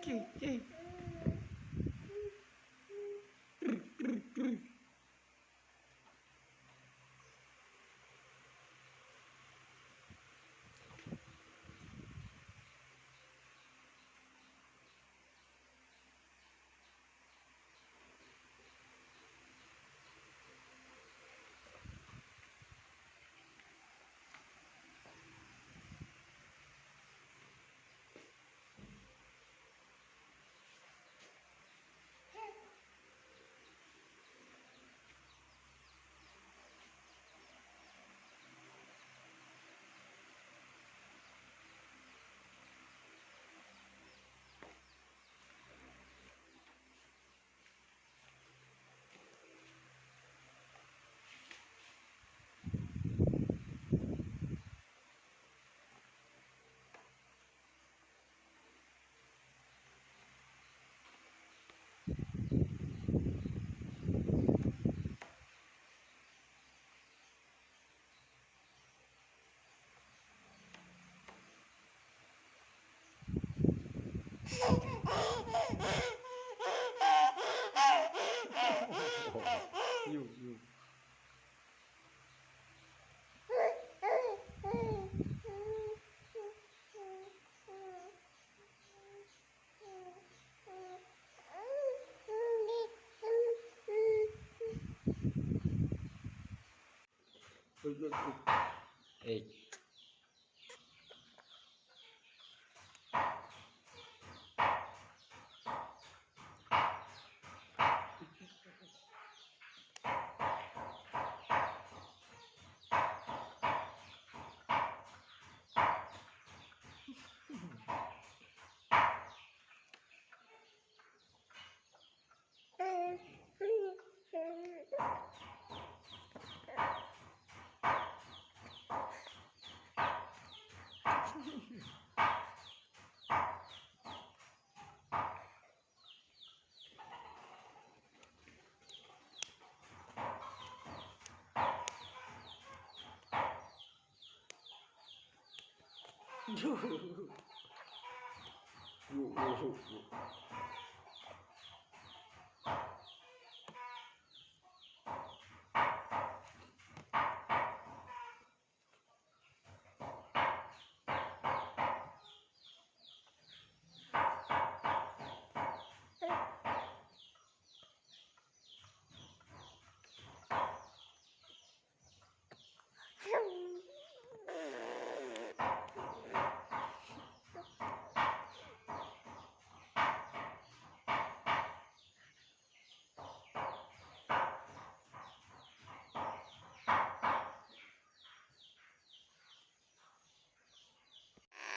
อยู่เอ้ย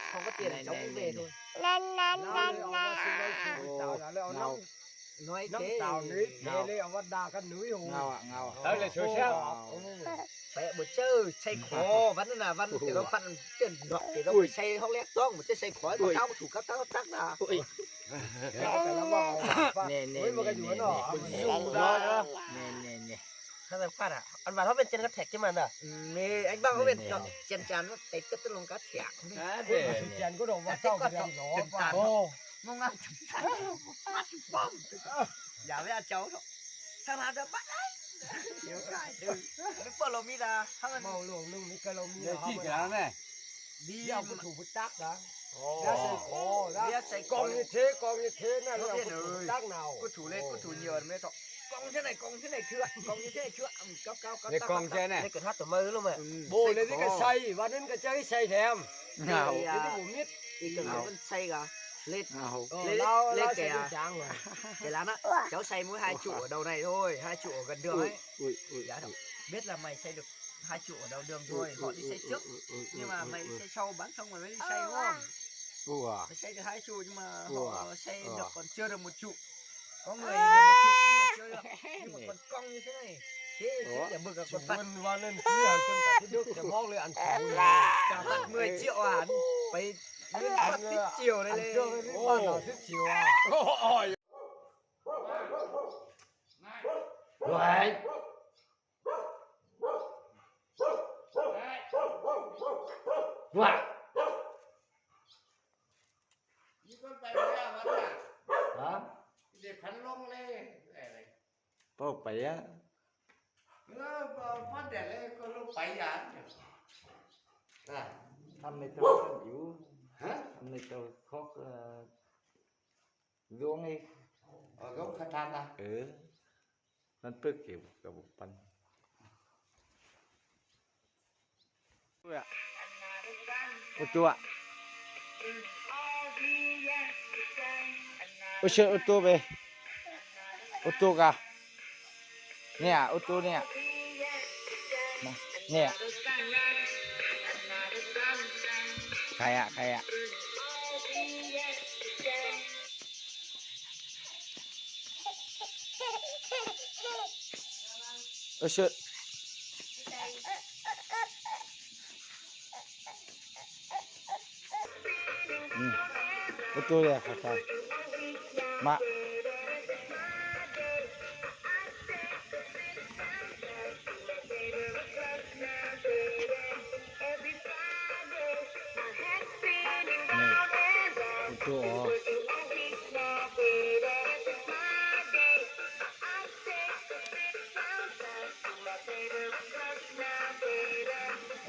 เขาก็เปลี่ยนเจ้าเวทthôi lan lan lan lan แล้วน้องน้อยเด้ tàu núi để lấy ông bắt đa con núi hùng เงาอ่ะเงาอ่ะ đó là số sao แปะบ่เจอใช้ขอวันนั้นน่ะวันที่เราฟันเต้นดอกที่เราใช้เขาแลกต้องบ่ใช่ขอบ่เจ้าถูกเขาตักน่ะ แต่ละบอก เน่ๆ เฮ้ยมันก็อยู่เนาะมันสู้ได้ เน่ๆ ถ้าแบบฟัดอ่ะอันว่าเขาเป็นเจนกับแท็กที่มันอ่ะนี่ไอ้บ้างเขาเป็นเจนจานว่าติดก็ต้องลงกับแท็ก chèn có đồ vào sau thì làm rõ ô งงๆป้อมอย่าไปเอาเจ้าเถอะถ้ามาจะปัดได้เดี๋ยวได้ดึงนึกว่าเรามีดาถ้ามัน màu luồng lưng cái lông như chi cái đó này ดี đi ông có thủ vứt tác đó Ồ. đã xây khổ đó con như thế này là thủ tác nào กูถูเล็กกูถูเยอะไม่ต้องกองที่ไหนเชื่อกองที่ไหนเชื่อเก้า Để con chơi này เกิดฮัตตัวมือรู้ไหม bồ lên cái xây và đến cái chơi xây thèm Ngầu. cái tôi cũng biết อีกตัวมันใส่กะเล็ด Ngầu. lao xây cái tráng rồi cái lá nó cháu xây mỗi 2 trụ ở đầu này thôi 2 trụ ở gần đường ấy Ui giá thật biết là mày xây được 2 trụ ở đầu đường thôi họ đi xây trước nhưng mà mày xây sau bán xong rồi mới đi xây đúng không Ủa. mày xây được 2 trụ nhưng mà Ủa. họ xây Ủa. được còn chưa được 1 trụ có người được 1 trụ có người chưa được nhưng mà còn cong như thế này thế để bực là còn phạt vươn vào lên phía chân cả cái nước để móc lên ăn thử cả phạt 10 triệu à phải lên phạt thích chiều đây lên chưa cái bao nào thích chiều à Rồi. Wow. ฮะ เด็กพันลงเลยอะไร ปอกไปอ่ะ ฟันแดดเลยก็ลงไปยานน่ะ ทำไม่ต้องอยู่ ฮะ ทำไม่ต้องคอกล้วงไอ้ ลงขนาดน่ะ มันปึกอยู่กับปันอุตัวอุเชอุตัวไปอุตัวกะเนี่ยอุตัวเนี่ยเนี่ยใครอะอุเชอุตัวเนี่ยใครมา ตัว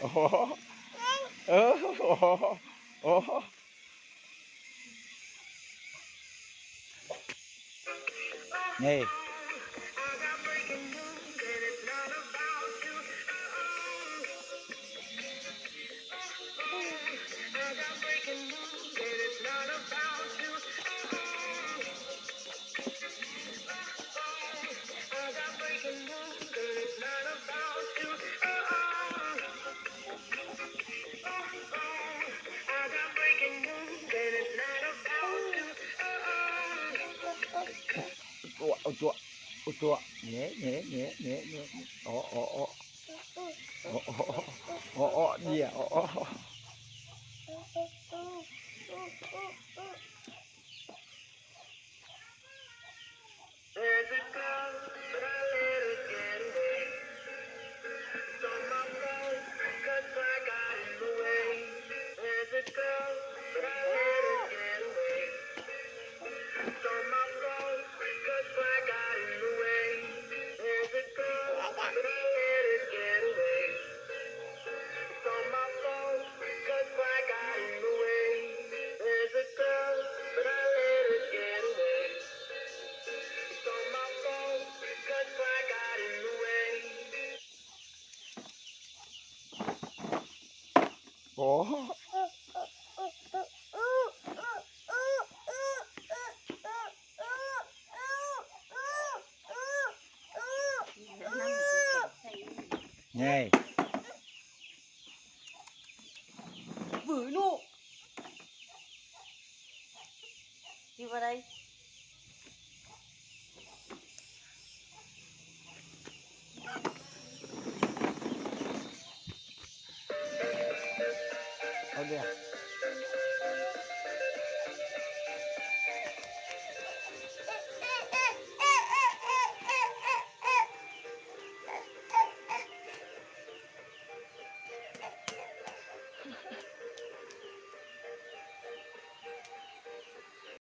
โอ้โหโอ้โหนี่ตัวเนี่ยอ๋อเนี่ยอ๋อโอ้ไง หวือลูกอยู่บ่ได้ เอาเดี๋ยว